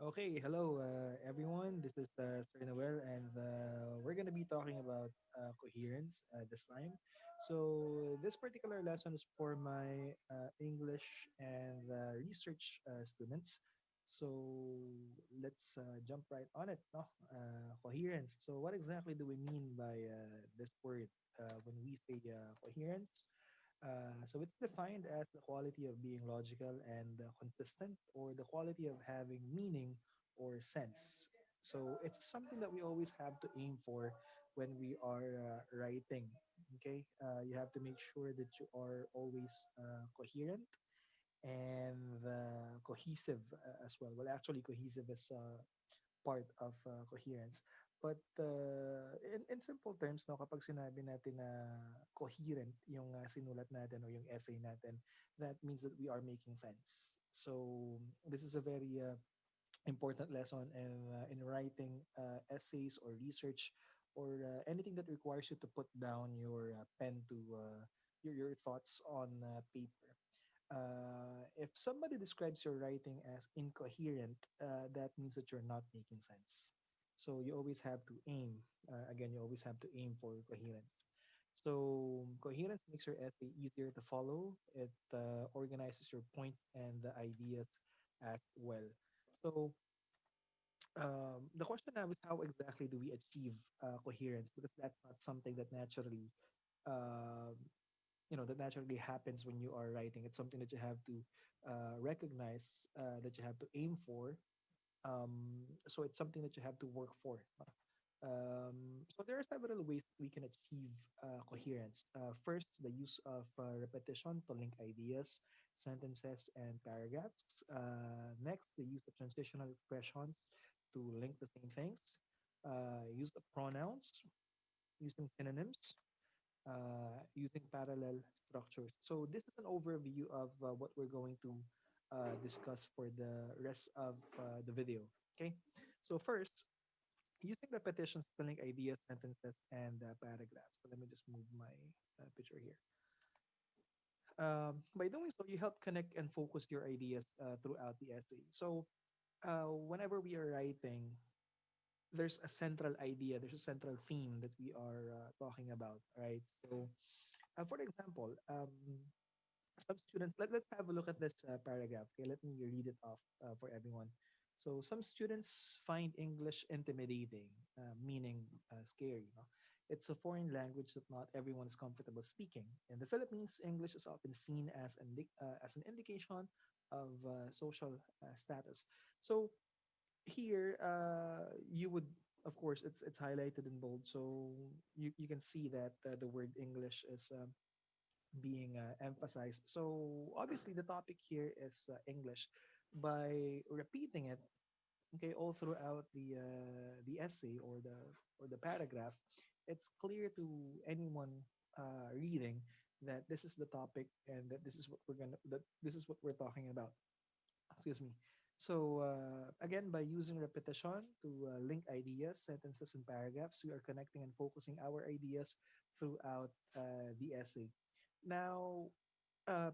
Okay, hello everyone. This is Sir Noel, and we're going to be talking about coherence this time. So, this particular lesson is for my English and research students. So, let's jump right on it. No? Coherence. So, what exactly do we mean by this word when we say coherence? So it's defined as the quality of being logical and consistent, or the quality of having meaning or sense. So it's something that we always have to aim for when we are writing. Okay, you have to make sure that you are always coherent and cohesive as well. Well, actually, cohesive is part of coherence. But in simple terms, no, kapag sinabi natin na coherent yung sinulat natin o yung essay natin, that means that we are making sense. So this is a very important lesson in writing essays or research or anything that requires you to put down your pen to your thoughts on paper. If somebody describes your writing as incoherent, that means that you're not making sense. So you always have to aim. Again, you always have to aim for coherence. So coherence makes your essay easier to follow. It organizes your points and the ideas as well. So the question now is, how exactly do we achieve coherence? Because that's not something that naturally um, that naturally happens when you are writing. It's something that you have to recognize, that you have to aim for. So it's something that you have to work for. So there are several ways we can achieve coherence. First, the use of repetition to link ideas, sentences, and paragraphs. Next, the use of transitional expressions to link the same things. Use of pronouns, using synonyms, using parallel structures. So this is an overview of what we're going to discuss for the rest of the video. Okay. So first, using repetitions to link ideas, sentences, and paragraphs. So let me just move my picture here. By doing so, you help connect and focus your ideas throughout the essay. So whenever we are writing, there's a central idea, there's a central theme that we are talking about, right? So, for example, some students, let's have a look at this paragraph. Okay, let me read it off for everyone. So some students find English intimidating, meaning scary. No? It's a foreign language that not everyone is comfortable speaking. In the Philippines, English is often seen as an indication of social status. So here, you would, of course, it's highlighted in bold, so you can see that the word English is being emphasized. So obviously, the topic here is English. By repeating it, okay, all throughout the essay or the paragraph, it's clear to anyone reading that this is the topic and that this is what we're talking about. Excuse me. So again, by using repetition to link ideas, sentences, and paragraphs, we are connecting and focusing our ideas throughout the essay. Now,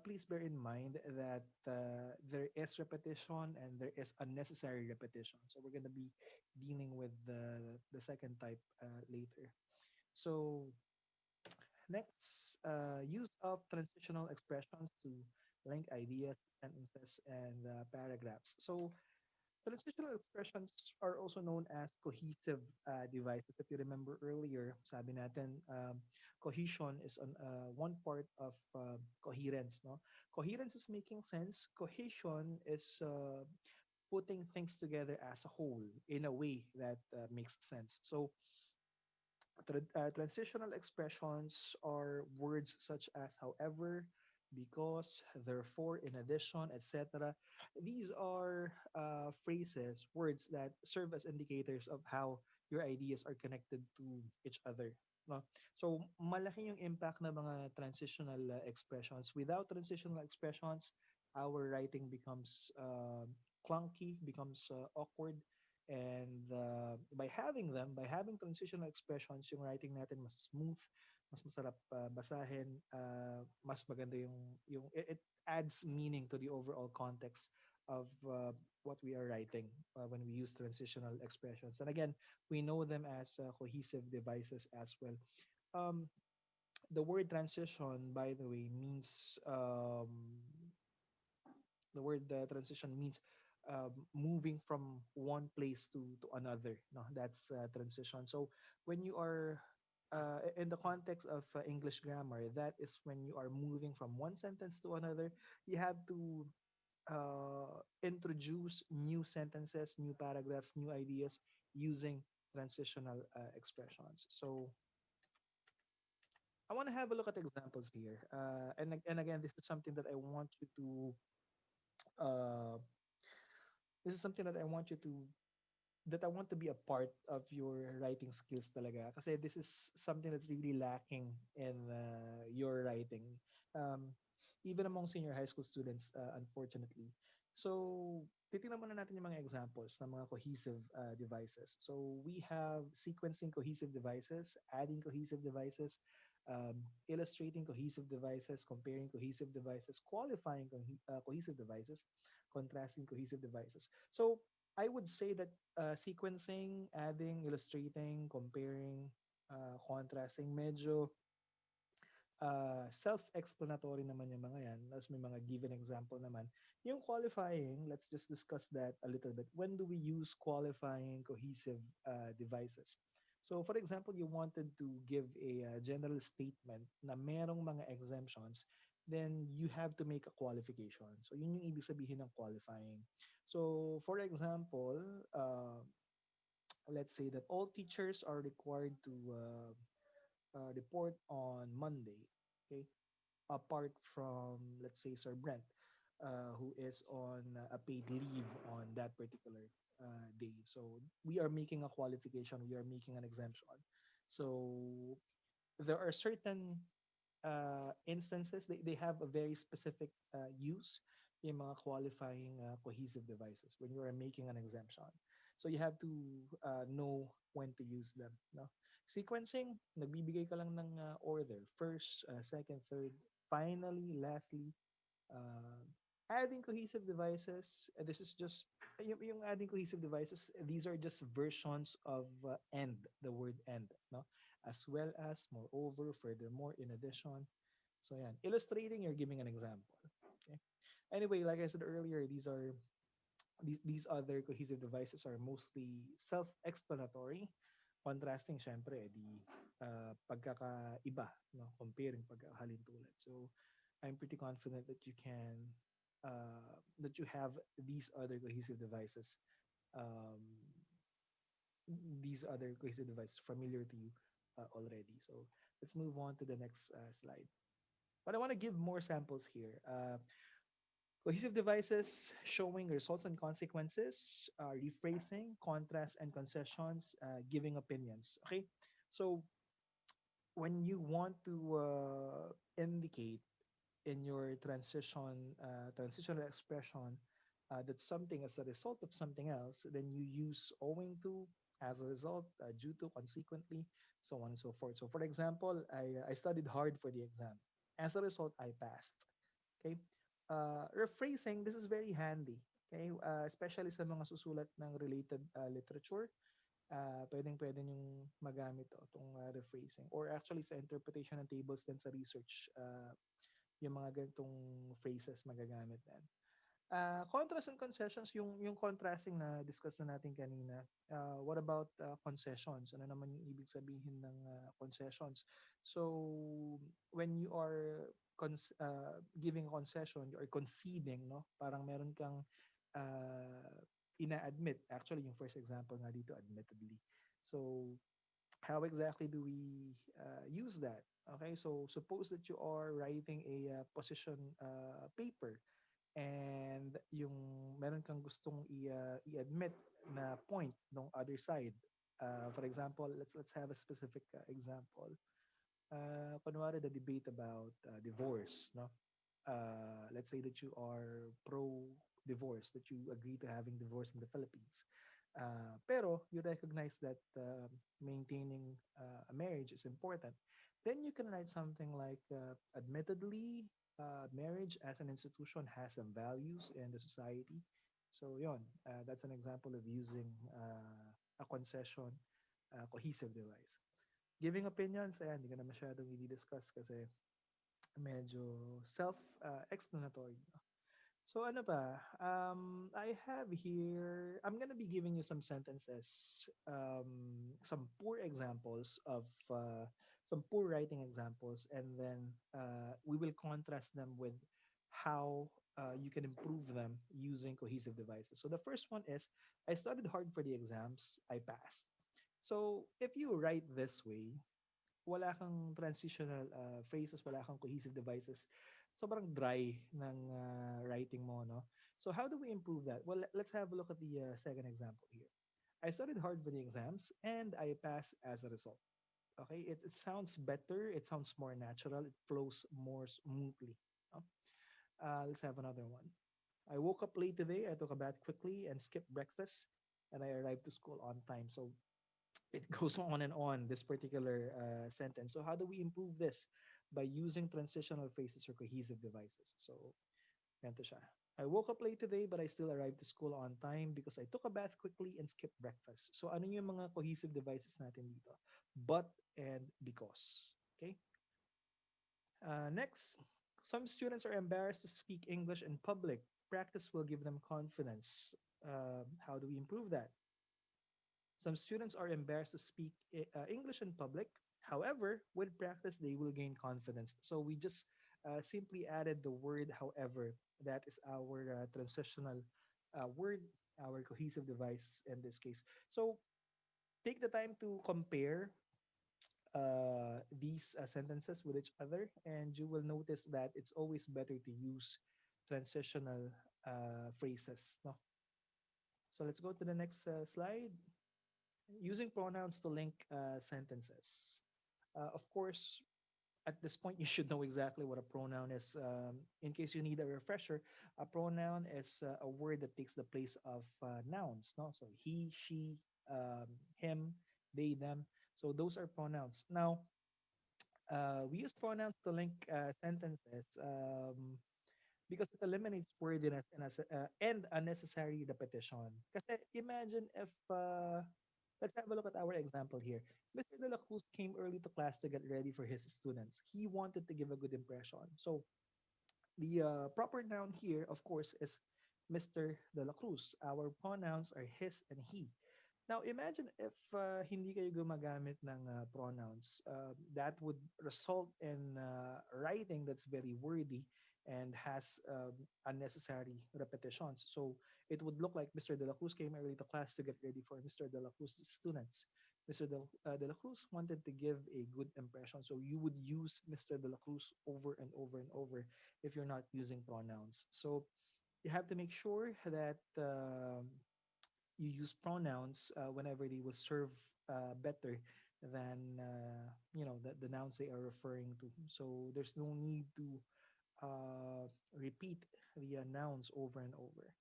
please bear in mind that there is repetition and there is unnecessary repetition. So we're going to be dealing with the second type later. So next, use of transitional expressions to link ideas, sentences, and paragraphs. So transitional expressions are also known as cohesive devices. If you remember earlier, sabi natin, cohesion is one part of coherence. No, coherence is making sense. Cohesion is putting things together as a whole in a way that makes sense. So transitional expressions are words such as however, because, therefore, in addition, etc. These are phrases, words that serve as indicators of how your ideas are connected to each other. No? So, malaki yung impact ng mga transitional expressions. Without transitional expressions, our writing becomes clunky, becomes awkward, and by having transitional expressions, yung writing natin mas smooth, mas masarap basahin, mas maganda yung it adds meaning to the overall context of what we are writing when we use transitional expressions. And again, we know them as cohesive devices as well. Um, the word transition, by the way, means the word transition means moving from one place to another. No, that's transition. So when you are in the context of English grammar, that is when you are moving from one sentence to another. You have to introduce new sentences, new paragraphs, new ideas using transitional expressions. So I want to have a look at examples here. And again, this is something that I want you to uh, this is something that I want you to that I want to be a part of your writing skills talaga. Kasi this is something that's really lacking in your writing. Um, even among senior high school students, unfortunately. So, titingnan muna natin yung mga examples ng mga cohesive devices. So, we have sequencing cohesive devices, adding cohesive devices, illustrating cohesive devices, comparing cohesive devices, qualifying cohesive devices, contrasting cohesive devices. So, I would say that sequencing, adding, illustrating, comparing, contrasting, medyo self-explanatory naman yung mga yan. Tapos may mga given example naman. Yung qualifying, let's just discuss that a little bit. When do we use qualifying cohesive devices? So for example, you wanted to give a general statement na merong mga exemptions, then you have to make a qualification. So yun yung ibig sabihin ng qualifying. So for example, let's say that all teachers are required to report on Monday. Okay, apart from, let's say, Sir Brent, who is on a paid leave on that particular day. So we are making a qualification, we are making an exemption. So there are certain instances, they have a very specific use yung mga qualifying cohesive devices when you are making an exemption. So you have to know when to use them. No? Sequencing, nagbibigay ka lang ng order. First, second, third, finally, lastly. Uh, adding cohesive devices, this is just, yung adding cohesive devices, these are just versions of end, the word end. No? As well as, moreover, furthermore, in addition. So yeah, illustrating, you're giving an example. Okay. Anyway, like I said earlier, these other cohesive devices are mostly self-explanatory. Contrasting, syempre, di pagkakaiba, no? Comparing, pagkakahalintulad. So I'm pretty confident that you can that you have these other cohesive devices, um, these other cohesive devices familiar to you already. So let's move on to the next slide. But I want to give more samples here. Cohesive devices showing results and consequences, rephrasing, contrast and concessions, giving opinions. Okay, so when you want to indicate in your transitional expression that something is a result of something else, then you use owing to, as a result, due to, consequently, so on and so forth. So, for example, I studied hard for the exam. As a result, I passed. Okay? Rephrasing, this is very handy. Okay? Especially sa mga susulat ng related literature, pwedeng-pwede yung magamit itong rephrasing. Or actually sa interpretation ng tables din sa research, yung mga ganitong phrases magagamit din. Contrast and concessions, yung contrasting na discuss na natin kanina. What about concessions? Ano naman yung ibig sabihin ng concessions? So, when you are giving a concession, you are conceding, no? Parang meron kang uh, ina-admit. Actually, yung first example nga dito, admittedly. So, how exactly do we use that? Okay, so suppose that you are writing a position paper and yung meron kang gustong i-admit na point ng other side. For example, let's have a specific example. Kunwari the debate about divorce, no? Let's say that you are pro divorce, that you agree to having divorce in the Philippines. Pero you recognize that maintaining a marriage is important. Then you can write something like, admittedly, marriage as an institution has some values in the society. So yon, that's an example of using a concession cohesive device. Giving opinions, ayan, hindi ko na masyadong i-discuss kasi medyo self-explanatory. So ano ba? I have here, I'm gonna be giving you some sentences, some poor examples of some poor writing examples, and then we will contrast them with how you can improve them using cohesive devices. So the first one is, I studied hard for the exams, I passed. So if you write this way, wala kang transitional phrases, wala kang cohesive devices, sobrang dry ng writing mo, no? So how do we improve that? Well, let's have a look at the second example here. I studied hard for the exams and I passed as a result. Okay, it sounds better, it sounds more natural, it flows more smoothly. No? Let's have another one. I woke up late today, I took a bath quickly and skipped breakfast, and I arrived to school on time. So it goes on and on, this particular sentence. So how do we improve this? By using transitional phrases or cohesive devices. So ganito siya. I woke up late today but I still arrived to school on time because I took a bath quickly and skipped breakfast. So ano yung mga cohesive devices natin dito? But and because. Okay? Next, some students are embarrassed to speak English in public. Practice will give them confidence. How do we improve that? Some students are embarrassed to speak English in public. However, with practice, they will gain confidence. So we just simply added the word however. That is our transitional word, our cohesive device in this case. So take the time to compare these sentences with each other, and you will notice that it's always better to use transitional phrases. No? So let's go to the next slide. Using pronouns to link sentences. Of course, at this point, you should know exactly what a pronoun is. In case you need a refresher, a pronoun is a word that takes the place of nouns. No, so he, she, him, they, them. So those are pronouns. Now, we use pronouns to link sentences because it eliminates wordiness and unnecessary repetition. Kasi imagine if let's have a look at our example here. Mr. De La Cruz came early to class to get ready for his students. He wanted to give a good impression. So the proper noun here, of course, is Mr. De La Cruz. Our pronouns are his and he. Now, imagine if hindi kayo gumagamit ng pronouns. That would result in writing that's very wordy and has unnecessary repetitions. So it would look like Mr. De La Cruz came early to class to get ready for Mr. De La Cruz's students. Mr. De La Cruz wanted to give a good impression. So you would use Mr. De La Cruz over and over and over if you're not using pronouns. So you have to make sure that you use pronouns whenever they will serve better than the nouns they are referring to. So there's no need to repeat the nouns over and over.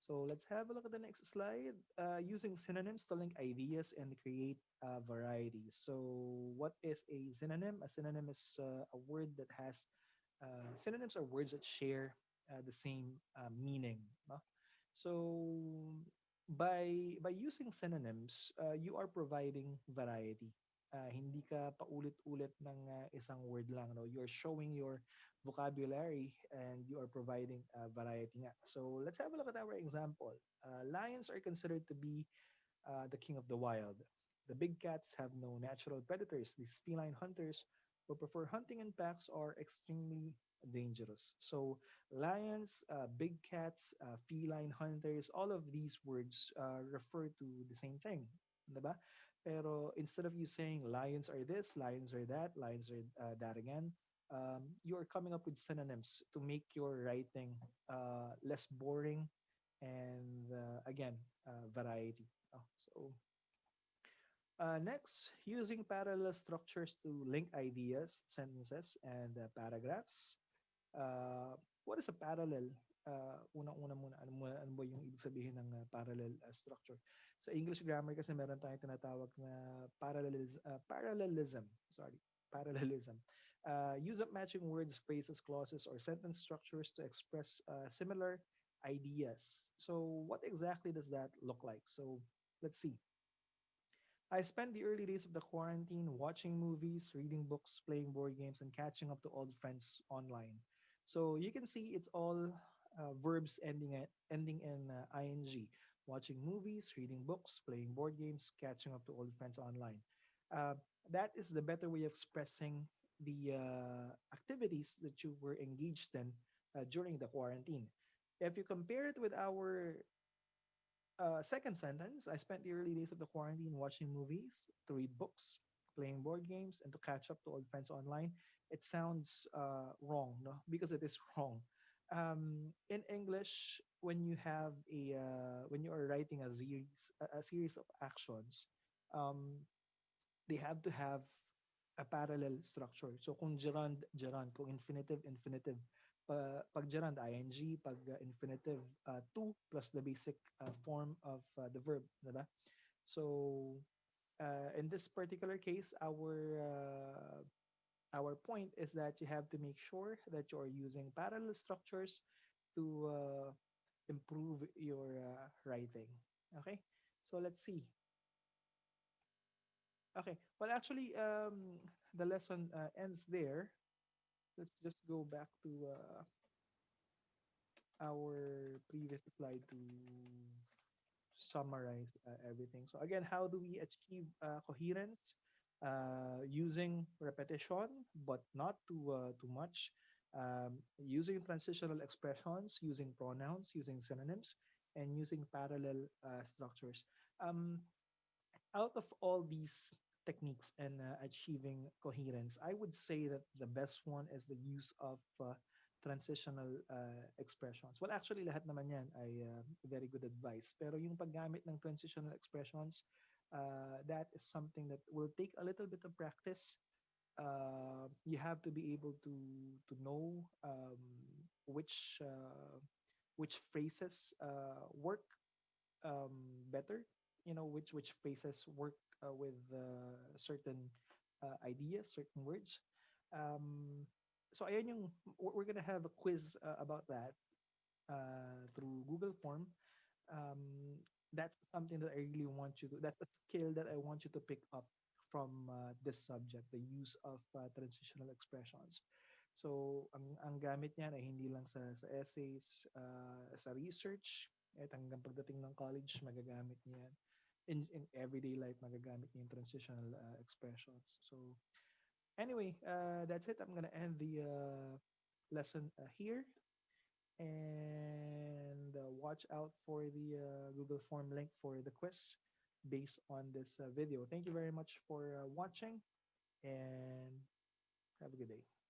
So let's have a look at the next slide. Using synonyms to link ideas and create varieties. So what is a synonym? A synonym is a word that has synonyms are words that share the same meaning. No? So by using synonyms, you are providing variety. Hindi ka paulit-ulit ng isang word lang. No? You're showing your vocabulary and you are providing variety nga. So let's have a look at our example. Lions are considered to be the king of the wild. The big cats have no natural predators. These feline hunters who prefer hunting in packs are extremely dangerous. So, lions, big cats, feline hunters, all of these words refer to the same thing. Diba? Pero instead of you saying lions are this, lions are that, lions are that again, you are coming up with synonyms to make your writing less boring and again, variety. So next, using parallel structures to link ideas, sentences, and paragraphs. What is a parallel? Unang-una muna, ano ba yung ibig sabihin ng parallel structure? Sa English grammar kasi meron tayong tinatawag na parallelism. Sorry, parallelism. Use of matching words, phrases, clauses, or sentence structures to express similar ideas. So, what exactly does that look like? So, let's see. I spent the early days of the quarantine watching movies, reading books, playing board games, and catching up to old friends online. So you can see it's all verbs ending in ing. Watching movies, reading books, playing board games, catching up to old friends online. Uh, that is the better way of expressing the activities that you were engaged in during the quarantine. If you compare it with our second sentence, I spent the early days of the quarantine watching movies, to read books, playing board games, and to catch up to old friends online. It sounds wrong, no? Because it is wrong. In English, when you are writing a series of actions, um, they have to have a parallel structure. So kung gerund, gerund, kung infinitive, infinitive. Pag gerund, ing, pag infinitive, to plus the basic form of the verb, diba? So in this particular case, our point is that you have to make sure that you are using parallel structures to improve your writing. Okay, so let's see. Okay, well, actually, the lesson ends there. Let's just go back to our previous slide to summarize everything. So again, how do we achieve coherence? Using repetition, but not too much. Using transitional expressions, using pronouns, using synonyms, and using parallel structures. Um, Out of all these techniques and achieving coherence, I would say that the best one is the use of transitional expressions. Well, actually, lahat naman yan ay very good advice. Pero yung paggamit ng transitional expressions, that is something that will take a little bit of practice. You have to be able to know which phrases work um, better, which phrases work with certain ideas, certain words. Um, so ayan yung we're gonna have a quiz about that through Google Form. Um, that's something that I really want you to that's a skill that I want you to pick up from this subject, the use of transitional expressions. So ang gamit niyan ay hindi lang sa essays, sa research, at hanggang pagdating ng college magagamit niya yan. In everyday life magagamit niya yung transitional expressions. So anyway, that's it. I'm gonna end the lesson here, and watch out for the Google Form link for the quiz based on this video. Thank you very much for watching, and have a good day.